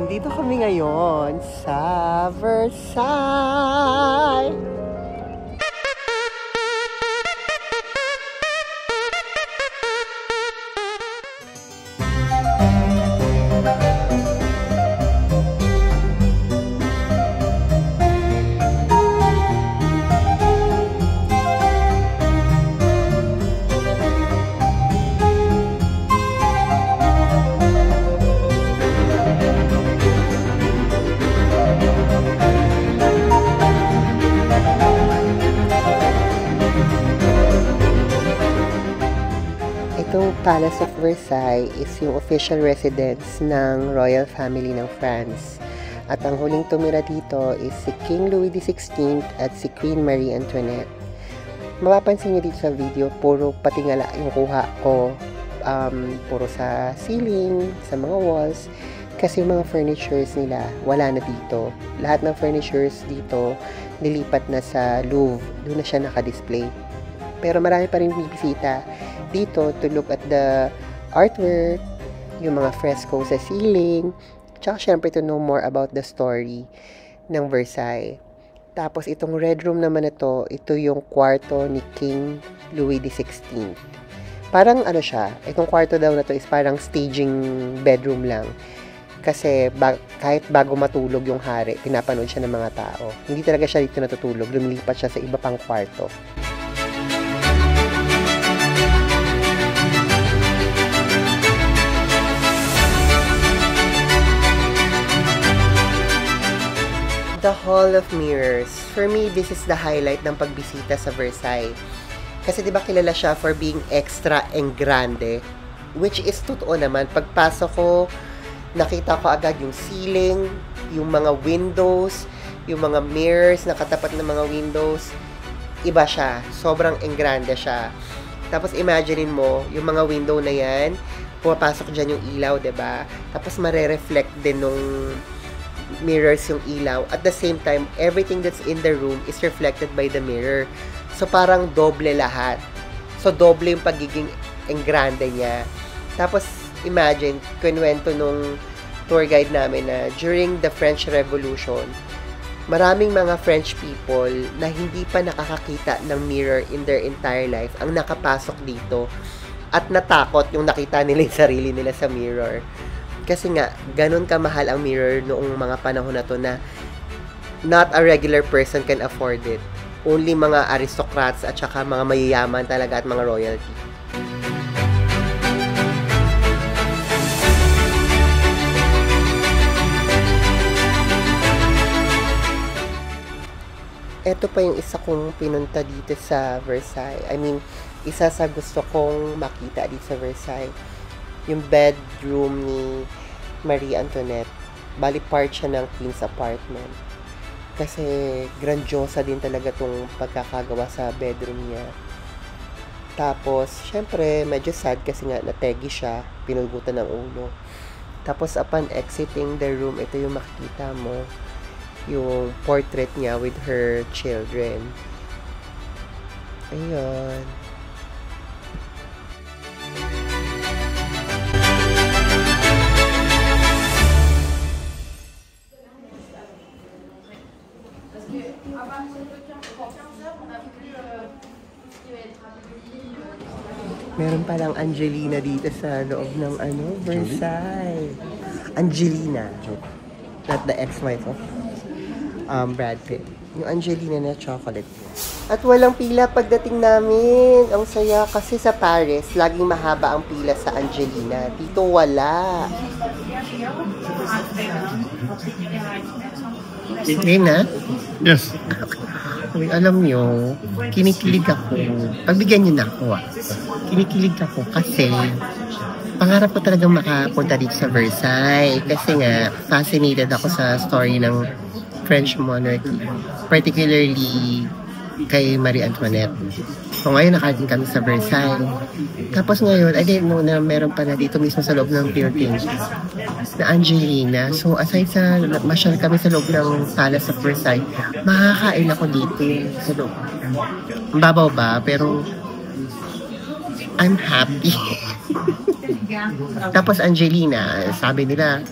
Nandito kami ngayon sa Versailles. Itong Palace of Versailles is yung official residence ng royal family ng France. At ang huling tumira dito is si King Louis XVI at si Queen Marie Antoinette. Mapapansin niyo dito sa video, puro patingala yung kuha ko. Puro sa ceiling, sa mga walls. Kasi yung mga furnitures nila, wala na dito. Lahat ng furnitures dito, nilipat na sa Louvre. Doon na siya naka-display. Pero marami pa rin bibisita dito to look at the artwork, yung mga fresco sa ceiling, tsaka syempre to know more about the story ng Versailles. Tapos itong red room naman na to, ito yung kwarto ni King Louis XVI. Parang ano siya, itong kwarto daw na to is parang staging bedroom lang. Kasi kahit bago matulog yung hari, pinapanood siya ng mga tao. Hindi talaga siya dito natutulog, lumilipat siya sa iba pang kwarto. The Hall of Mirrors. For me, this is the highlight ng pagbisita sa Versailles. Kasi diba kilala siya for being extra and grande, which is totoo naman. Pagpasok ko, nakita ko agad yung ceiling, yung mga windows, yung mga mirrors na katapat ng mga windows. Iba siya. Sobrang engrande siya. Tapos imaginein mo, yung mga window na yan, pumapasok dyan yung ilaw, diba? Tapos mare-reflect din nung mirrors yung ilaw. At the same time, everything that's in the room is reflected by the mirror. So, parang doble lahat. So, doble yung pagiging engrande niya. Tapos, imagine, kunwento nung tour guide namin na during the French Revolution, maraming mga French people na hindi pa nakakakita ng mirror in their entire life ang nakapasok dito. At natakot yung nakita nila yung sarili nila sa mirror. Kasi nga, ganun kamahal ang mirror noong mga panahon na to na not a regular person can afford it. Only mga aristocrats at saka mga mayayaman talaga at mga royalty. Ito pa yung isa kong pinunta dito sa Versailles. I mean, isa sa gusto kong makita dito sa Versailles. Yung bedroom ni Marie Antoinette. Bali part siya ng Queen's apartment. Kasi grandiosa din talaga tong pagkakagawa sa bedroom niya. Tapos, syempre, medyo sad kasi nga nategi siya, pinulgutan ng ulo. Tapos, upon exiting the room, ito yung makikita mo. Yung portrait niya with her children. Ayun. Meron palang Angelina dito sa loob ng Versailles. Angelina. Not the ex-wife of Brad Pitt. Yung Angelina na chocolate. At walang pila pagdating namin. Ang saya kasi sa Paris, laging mahaba ang pila sa Angelina. Dito wala. Game na? Yes. Alam nyo, kinikilig ako. Pagbigyan nyo na ako Kinikilig ako kasi pangarap ko talagang makapunta dito sa Versailles. Kasi nga, fascinated ako sa story ng French monarchy. Particularly kay Marie Antoinette. So ngayon nakarating kami sa Versailles. Tapos ngayon, I didn't know na meron pa na dito mismo sa loob ng Philippines na Angelina. So aside sa masyal kami sa loob ng Palace of Versailles, makakain ako dito sa loob. Ang babaw ba? Pero I'm happy. Tapos Angelina, sabi nila,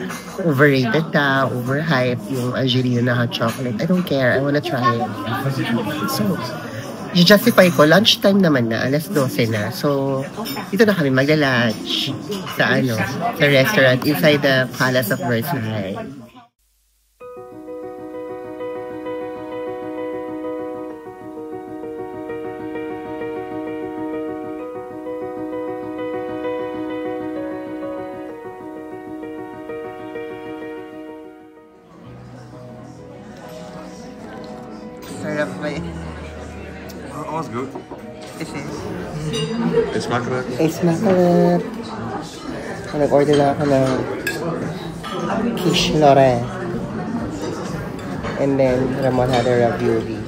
overrated daw, overhyped yung Angelina na hot chocolate. I don't care, I wanna try it. So, justify ko, lunchtime naman na, alas 12 na. So, dito na kami magla-lunch sa sa restaurant inside the Palace of Versailles. Sarap ba yun? Alles goed. Is it? Is makkelijk. Is makkelijk. Nag-order lang ako ng quiche Lorraine. And then, Ramon had a ravioli.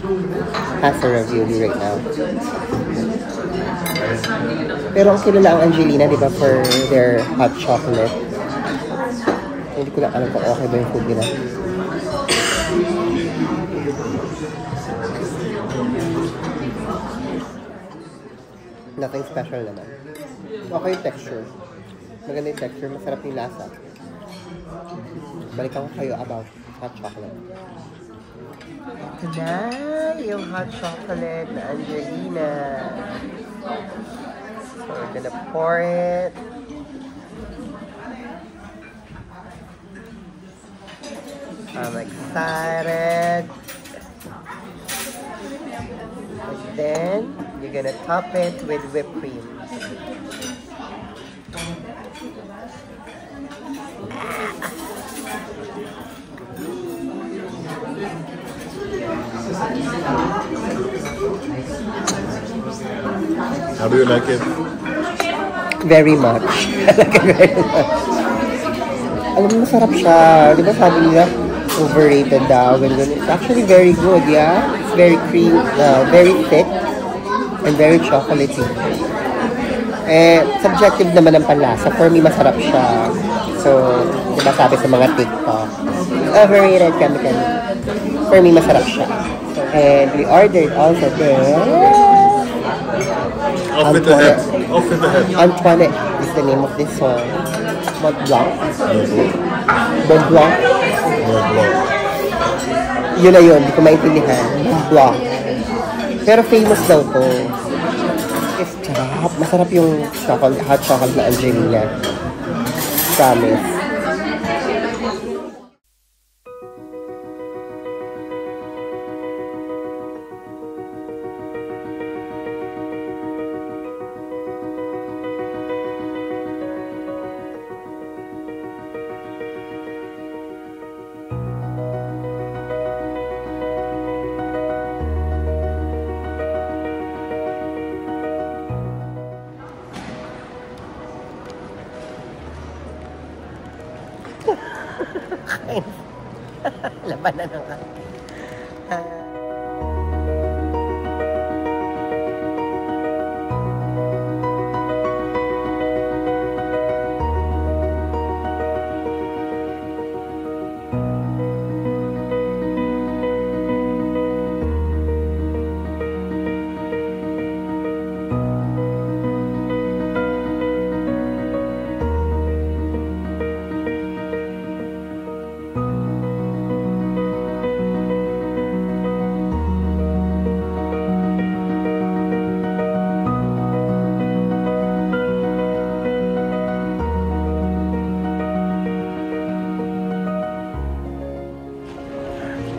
Has a ravioli right now. Pero ang kilala ang Angelina, di ba, for their hot chocolate. Hindi ko lang alam kung okay ba yung food nila. Nothing special naman. Okay yung texture. Maganda yung texture. Masarap yung lasa. Balikan ko kayo about hot chocolate. Ito na yung hot chocolate na Angelina. So, we're gonna pour it. I'm excited. And then, you're gonna top it with whipped cream. How do you like it? Very much. I like it very much. Alam mo, masarap siya. Di ba sabi nila, overrated daw. Ganun. It's actually very good, yeah? It's very cream, very thick, and very chocolatey. Eh, subjective naman ang panlasa. For me, masarap siya. So, di ba sabi sa mga TikTok, overrated kami. For me, masarap siya. And we ordered also this. Off with the head. Off with the head. Antoinette is the name of this song. Mont Blanc. Mont Blanc. Mont Blanc. Yun na yun, hindi ko maintindihan. Mont Blanc. Pero famous daw to. It's sarap. Masarap yung chocolate, hot chocolate na Angelina. Promise. Labanan ng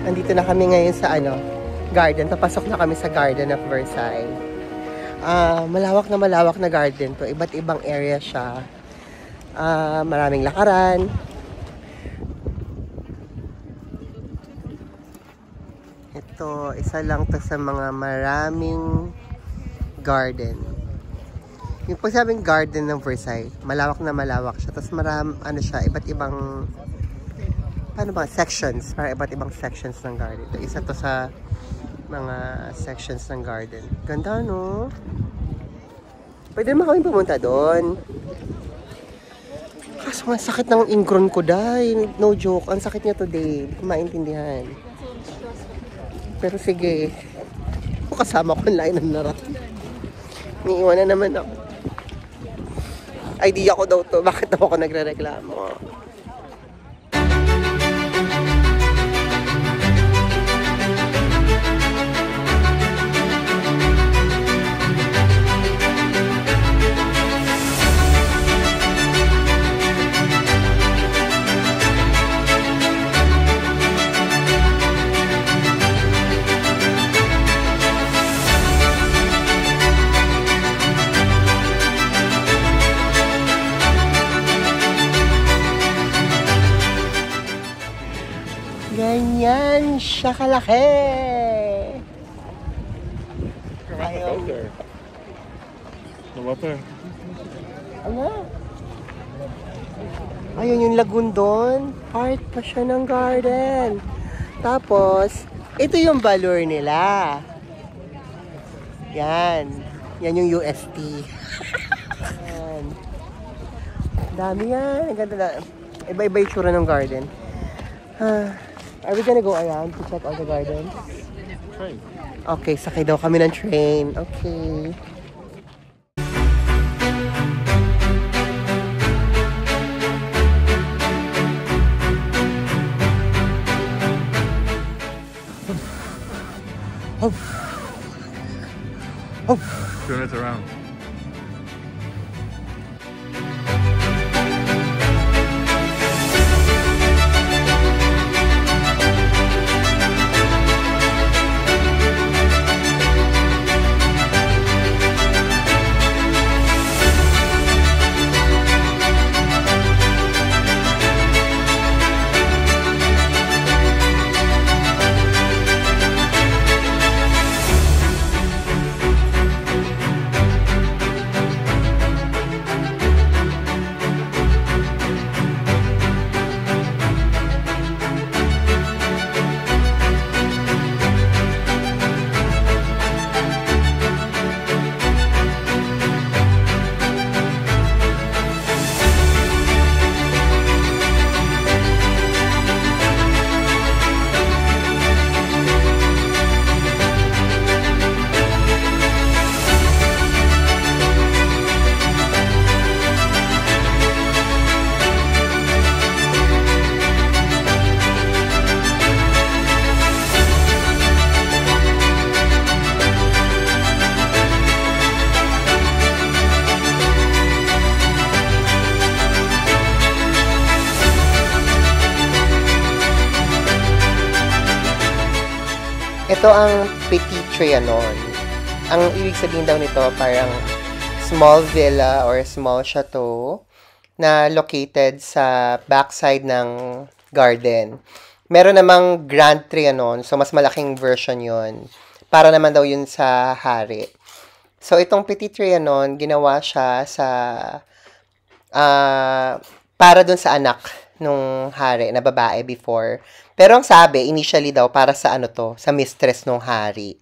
Andito na kami ngayon sa garden. Papasok na kami sa Garden of Versailles. Malawak na garden to. Iba't ibang area siya. Maraming lakaran. Ito, isa lang to sa mga maraming garden. Yung pagsabing Garden of Versailles, malawak siya. Tapos siya, iba't ibang sections, para iba't ibang sections ng garden. Ito, isa to sa mga sections ng garden. Ganda, no? Pwede naman kami pumunta doon. Kaso ang sakit ng ingron ko, dahil. No joke, ang sakit niya today. Hindi ko maintindihan. Pero sige. Kasama ko ang lain ng narat. Niiwan na naman ako. Idea ko daw to. Bakit daw ako nagre-reklamo? Ganyan siya kalaki. Ayaw. The water. Ano? Ayun yung lagoon doon. Part pa siya ng garden. Tapos, ito yung valor nila. Yan. Yan yung UST. Yan. Dami yan. Ang ganda na. Iba-iba yung tsura ng garden. Are we gonna go around to check all the gardens? Train. Okay, sakay daw kami ng train. Okay. Turn it around. Ito ang Petit Trianon. Ang ibig sabihin daw nito parang small villa or small chateau na located sa backside ng garden. Meron namang Grand Trianon, so mas malaking version yon. Para naman daw yun sa hari. So itong Petit Trianon, ginawa siya sa para dun sa anak nung hari na babae before. Pero ang sabi, initially daw, para sa ano to, sa mistress nung hari.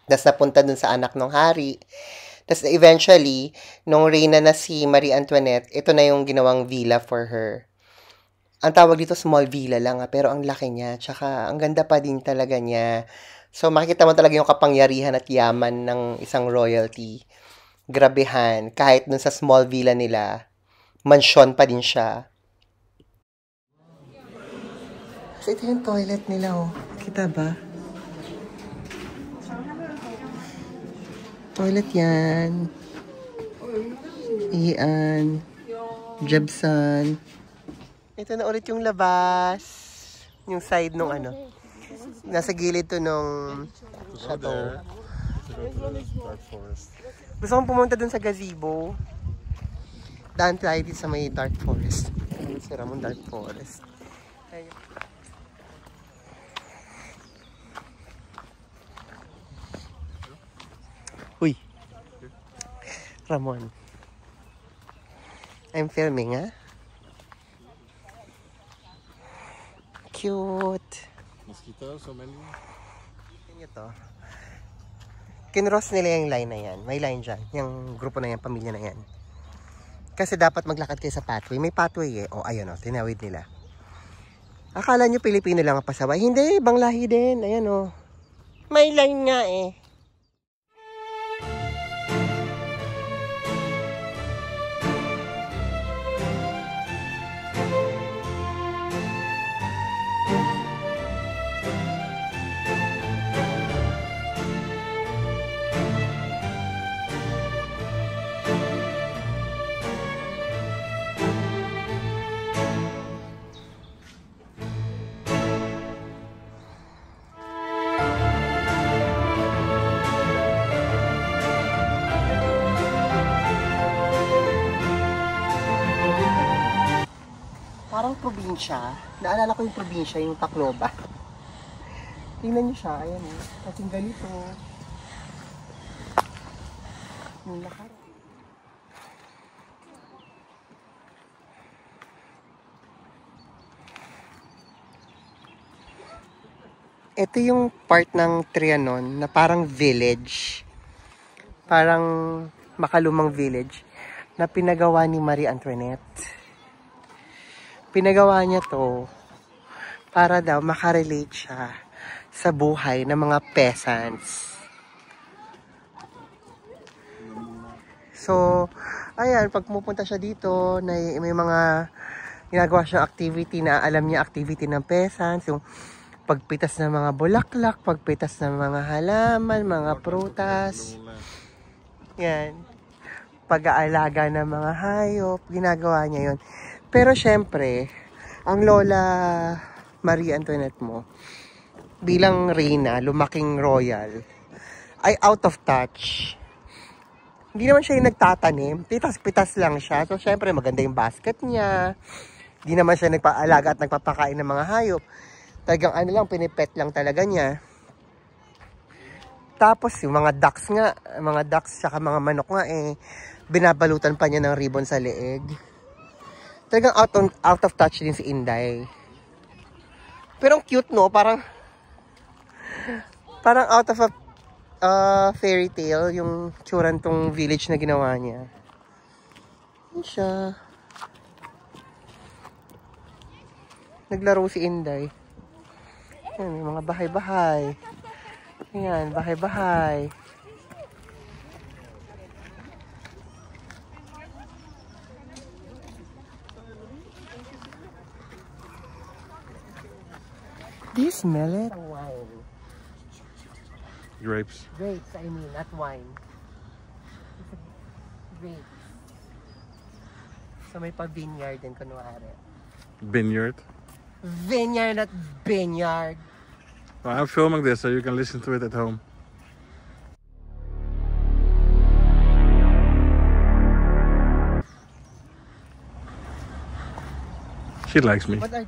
Tapos napunta dun sa anak nung hari. Tapos eventually, nung reyna na si Marie Antoinette, ito na yung ginawang villa for her. Ang tawag dito, small villa lang, pero ang laki niya. Tsaka, ang ganda pa din talaga niya. So, makikita mo talaga yung kapangyarihan at yaman ng isang royalty. Grabehan. Kahit dun sa small villa nila, mansyon pa din siya. So, ito yung toilet nila, oh. Kita ba? Toilet yan. Ian. Jebsan. Ito na ulit yung labas. Yung side nung ano. Nasa gilid to nung chateau. Dark forest. Gusto kong pumunta dun sa gazebo. Daan tayo dito sa may dark forest. Si Ramon Dark Forest. Ayun. Uy. Ramon. I'm filming, ha? Cute. Mosquitoes, so many. Ito. Kinross nila yung line na yan. May line dyan. Yung grupo na yan, pamilya na yan. Kasi dapat maglakad kayo sa pathway. May pathway eh. O, ayun o. Tinawid nila. Akala nyo Pilipino lang ang pasaway. Hindi, ibang lahi din. Ayan o. May line nga eh. ang probinsya, naalala ko yung probinsya, yung Tacloban. Tingnan niyo siya, ayan eh. Kasing ganito. Yung lahat. Ito yung part ng Trianon na parang village. Parang makalumang village na pinagawa ni Marie Antoinette. Pinagawa niya to para daw makarelate siya sa buhay ng mga peasants. So, ayan, pag pumupunta siya dito, may mga ginagawa siyang activity na alam niya activity ng peasants, yung pagpitas ng mga bulaklak, pagpitas ng mga halaman, mga prutas. Yan. Pag-aalaga ng mga hayop, ginagawa niya yon. Pero syempre, ang Lola Marie Antoinette mo, bilang reyna, lumaking royal, ay out of touch. Hindi naman siya yung nagtatanim, pitas-pitas lang siya. So syempre, maganda yung basket niya. Hindi naman siya nagpaalaga at nagpapakain ng mga hayop. Talagang ano lang, pinipet lang talaga niya. Tapos yung mga ducks saka mga manok nga eh, binabalutan pa niya ng ribbon sa leeg. Talagang out of touch din si Inday. Pero ang cute no, parang out of a fairy tale yung tsuran tong village na ginawa niya. Yan siya. Naglaro si Inday. Yan, may mga bahay-bahay. Ayan, bahay-bahay. Do you smell it? Wine. Grapes. Grapes, I mean, not wine. Grapes. So may pa-vineyard din kunwari. Vineyard. Vineyard, not vineyard. Well, I'm filming this so you can listen to it at home. She likes me. What are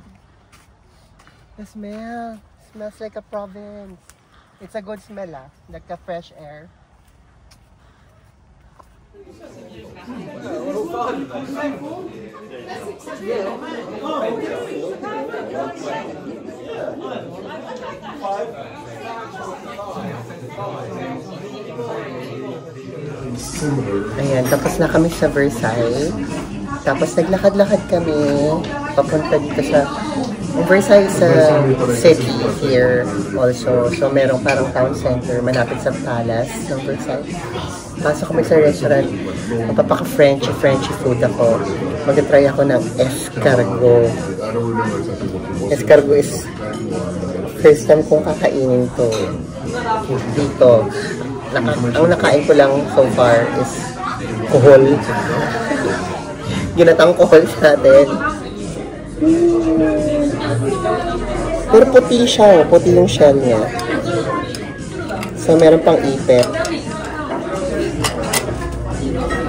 the smell? Smells like a province. It's a good smell, like a fresh air. Ayan, tapos na kami sa Versailles. Tapos naglakad-lakad kami papunta dito sa Versailles sa city here also. So merong parang town center malapit sa palace ng Versailles. Pasok kami sa restaurant. Magpapaka-Frenchy food ako. Mag-try ako ng escargot. Escargot is first time kong kakainin to dito. Ang nakain ko lang so far is kohol. Ginatang kohol sa atin. Pero puti siya, puti yung shell niya. So meron pang ipet.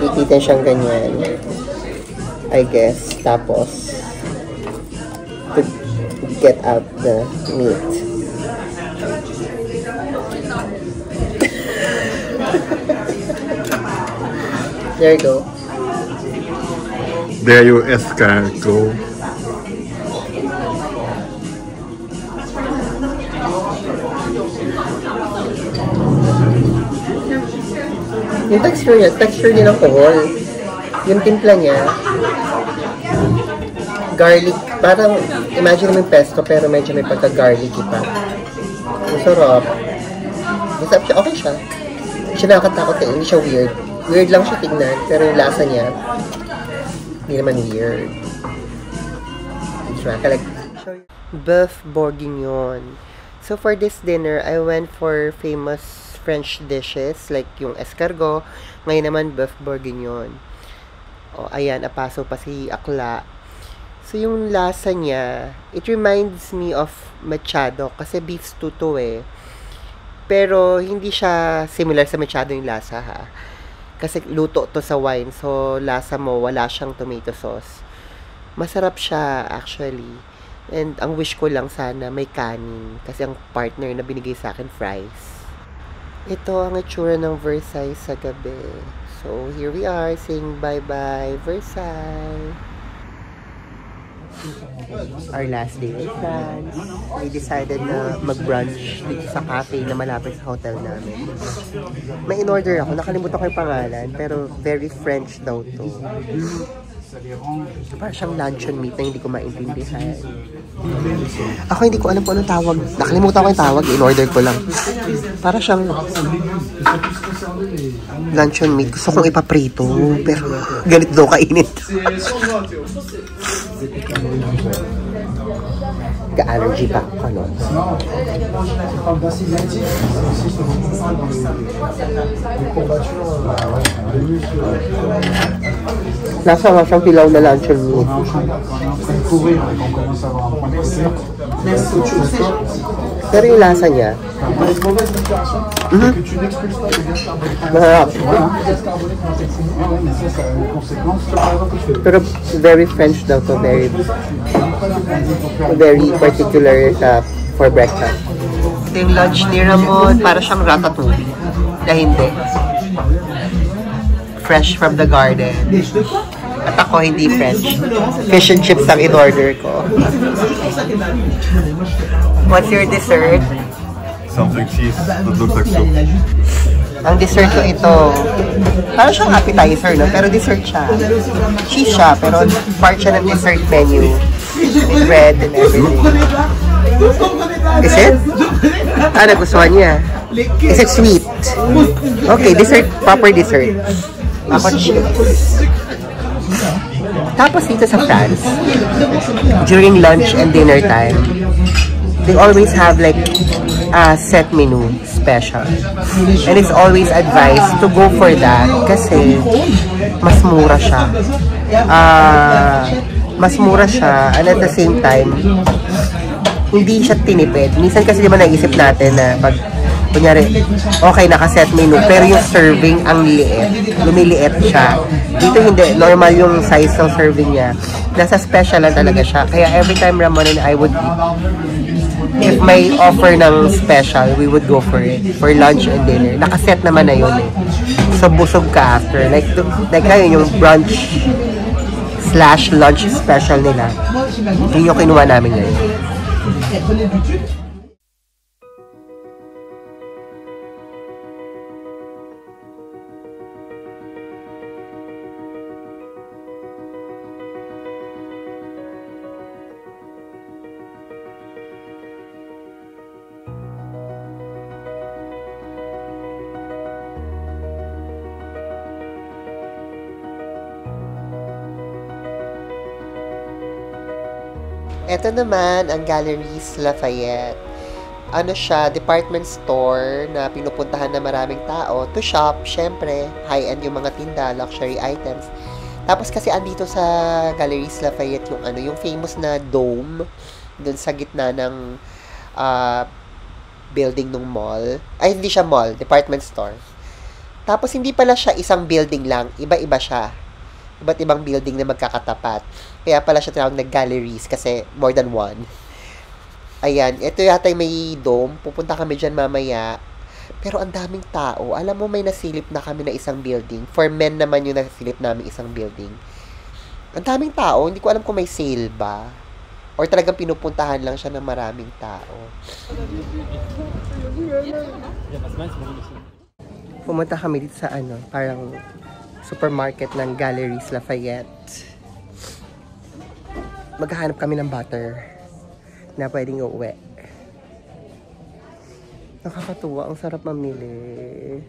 Ikitin siyang ganyan, I guess. Tapos to get out the meat. There you go. There you escargot. Yung texture niya ng kohol. Yung timpla niya, garlic, parang imagine naman pesto pero medyo may pagka-garlicky pa. Ang sarap. Masarap siya, okay siya. Hindi siya nakakatakot eh, hindi siya weird. Weird lang siya tignan, pero yung lasa niya, hindi naman weird. Like, Bœuf Bourguignon. So for this dinner, I went for famous French dishes like yung escargot. Ngayon naman Bœuf Bourguignon. O ayan, apaso pa si Akla. So yung lasa niya, it reminds me of machado kasi beef stew to eh. Pero hindi siya similar sa machado yung lasa ha. Kasi luto to sa wine, so lasa mo wala siyang tomato sauce. Masarap siya actually. And ang wish ko lang sana may kanin. Kasi ang partner na binigay sa akin, fries. Ito ang itsura ng Versailles sa gabi. So, here we are saying bye-bye, Versailles. Our last day in France. We decided na mag-brunch dito sa cafe na malapit sa hotel namin. May in-order ako. Nakalimutan ko yung pangalan. Pero very French daw to. Parang siyang luncheon meat na hindi ko maintindihan. Ako hindi ko alam kung anong tawag. Nakalimutan ko yung tawag. In-order ko lang. Para siyang luncheon meat. Gusto kong ipaprito. Pero ganito daw kainit. Ka-allergy pa ako, no? Nasa nga siyang pilaw na luncheon meat. Pero yung lasa niya, mahal. Pero very French daw to, very particular for breakfast. Ito yung lunch ni Ramon, para siyang ratatouille. Na hindi. Fresh from the garden. At ako hindi French. Fish and chips ang in-order ko. What's your dessert? Something cheese that looks like soup. Ang dessert ko ito, parang siyang appetizer, no? Pero dessert siya. Cheese siya, pero part siya ng dessert menu. With bread and everything. Is it? Ah, nagustuhan niya. Is it sweet? Okay, dessert, proper dessert. Ako cheese. Tapos dito sa France, during lunch and dinner time, they always have like a set menu special. And it's always advised to go for that kasi mas mura siya. Mas mura siya, and at the same time, hindi siya tinipid. Minsan kasi di ba naisip natin na pag kunyari, okay, naka-set menu, pero yung serving ang liit. Lumiliit siya. Dito hindi, normal yung size ng serving niya. Nasa special lang talaga siya. Kaya every time Ramon and I would eat, if may offer ng special, we would go for it. For lunch and dinner. Naka-set naman na yun eh. So, busog ka after. Like ayun, yung brunch/lunch special nila. Yun yung kinuha namin ngayon. Ito naman ang Galeries Lafayette. Ano siya, department store na pinupuntahan na maraming tao to shop, syempre, high-end yung mga tinda, luxury items. Tapos kasi andito sa Galeries Lafayette yung famous na dome dun sa gitna ng building ng mall. Ay, hindi siya mall, department store. Tapos hindi pala siya isang building lang, iba-iba siya. Iba't ibang building na magkakatapat. Kaya pala siya tinawag na galleries kasi more than one. Ayan, ito yata may dome. Pupunta kami dyan mamaya. Pero ang daming tao. Alam mo, may nasilip na kami na isang building. For men naman yung nasilip namin isang building. Ang daming tao. Hindi ko alam kung may sale ba. Or talagang pinupuntahan lang siya ng maraming tao. Pumunta kami dito sa parang supermarket ng Galeries Lafayette. Maghahanap kami ng butter na pwedeng uuwi. Nakakatuwa, ang sarap mamili.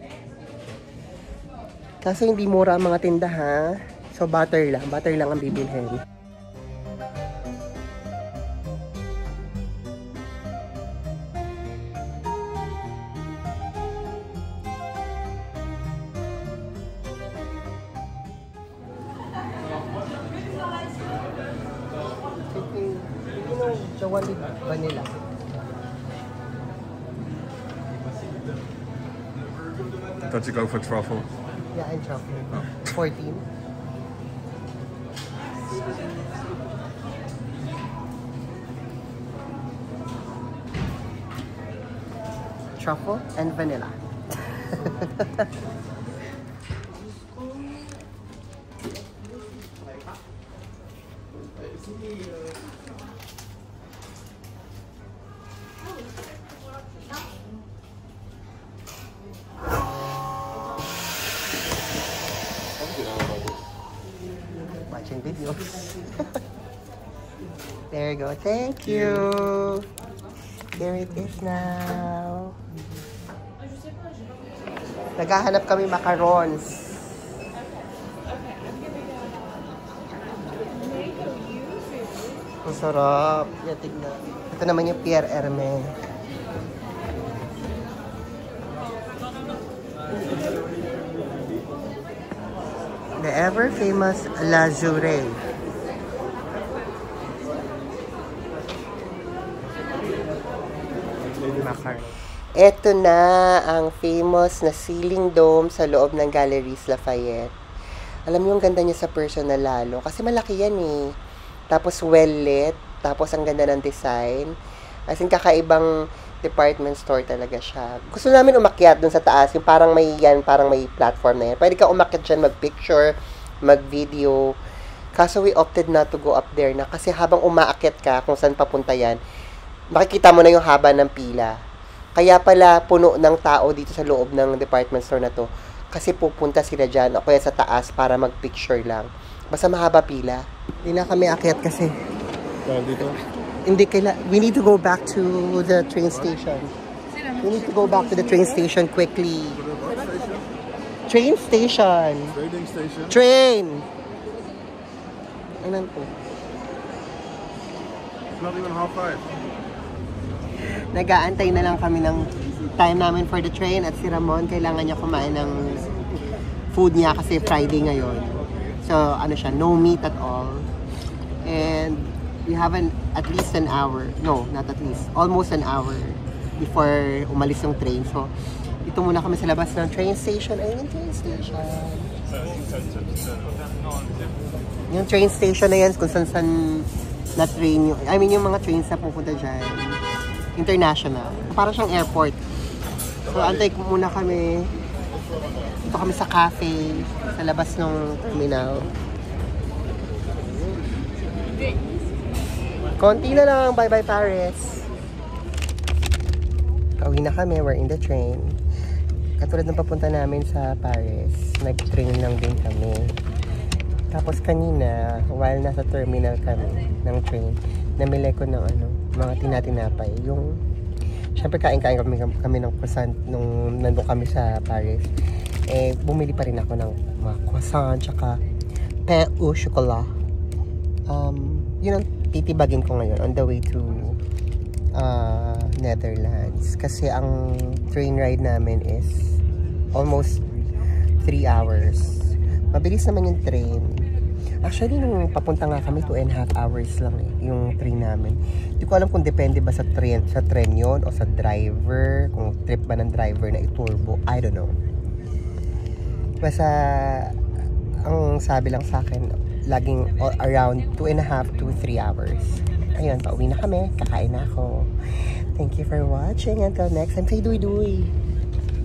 Kaso hindi mura ang mga tinda, ha? So butter lang ang bibilhin. Jawan with vanilla. I thought you go for truffle. Yeah, and chocolate. 14. truffle and vanilla. Watching videos. There you go. Thank you. Here it is now. Naghahanap kami macarons. Ang sarap. Yan, tignan. Ito naman yung Pierre Hermes. The ever famous La Jure. Ito na ang famous na ceiling dome sa loob ng Galeries Lafayette. Alam niyo, ang ganda niya sa personal lalo. Kasi malaki yan eh. Tapos well lit. Tapos ang ganda ng design. As in, kakaibang department store talaga siya. Gusto namin umakyat dun sa taas. Yung parang may platform na yan. Pwede ka umakyat dyan, mag-picture, mag-video. Kaso we opted not to go up there na. Kasi habang umaakyat ka, kung saan papunta yan, makikita mo na yung haba ng pila. Kaya pala puno ng tao dito sa loob ng department store na to. Kasi pupunta sila dyan o kaya sa taas para mag-picture lang. Basta mahaba pila. Hindi na kami akyat kasi. Dito? Hindi we need to go back to the train station. We need to go back to the train station quickly. Train station. Trading station? Train! Ayun po. It's not even 5:30. Nag-aantay na lang kami ng time namin for the train at si Ramon kailangan niya kumain ng food niya kasi Friday ngayon. So, ano siya, no meat at all. And we have at least an hour. No, not at least. Almost an hour before umalis yung train. So, ito muna kami sa labas ng train station. Ayun yung train station. Yung train station na yan kung saan na train yung, I mean yung mga trains na pupunta dyan. International. Parang siyang airport. So, antay muna kami. Ito kami sa cafe sa labas ng terminal. Konti na lang. Bye-bye, Paris. Pauwi na kami. We're in the train. Katulad ng papunta namin sa Paris, nag-train lang din kami. Tapos kanina, while nasa terminal kami ng train, namili ko ng mga tinatinapay. Yung, syempre kain-kain kami ng croissant nung nandun kami sa Paris. Eh, bumili pa rin ako ng mga croissant, tsaka pain au chocolat. Yun ang titibagin ko ngayon on the way to Netherlands. Kasi ang train ride namin is almost 3 hours. Mabilis naman yung train. Actually, nung papunta nga kami, 2.5 hours lang yung train namin. Hindi ko alam kung depende ba sa train yon o sa driver, kung trip ba ng driver na iturbo. I don't know. Basta, ang sabi lang sa akin, laging around 2.5 to 3 hours. Ayun, pauwi na kami. Kakain na ako. Thank you for watching. Until next time, say duy-duy.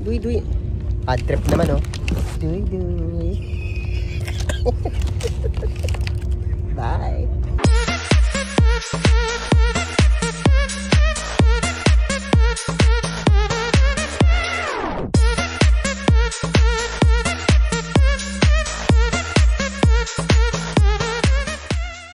Duy-duy. Bad trip naman, oh. Duy-duy.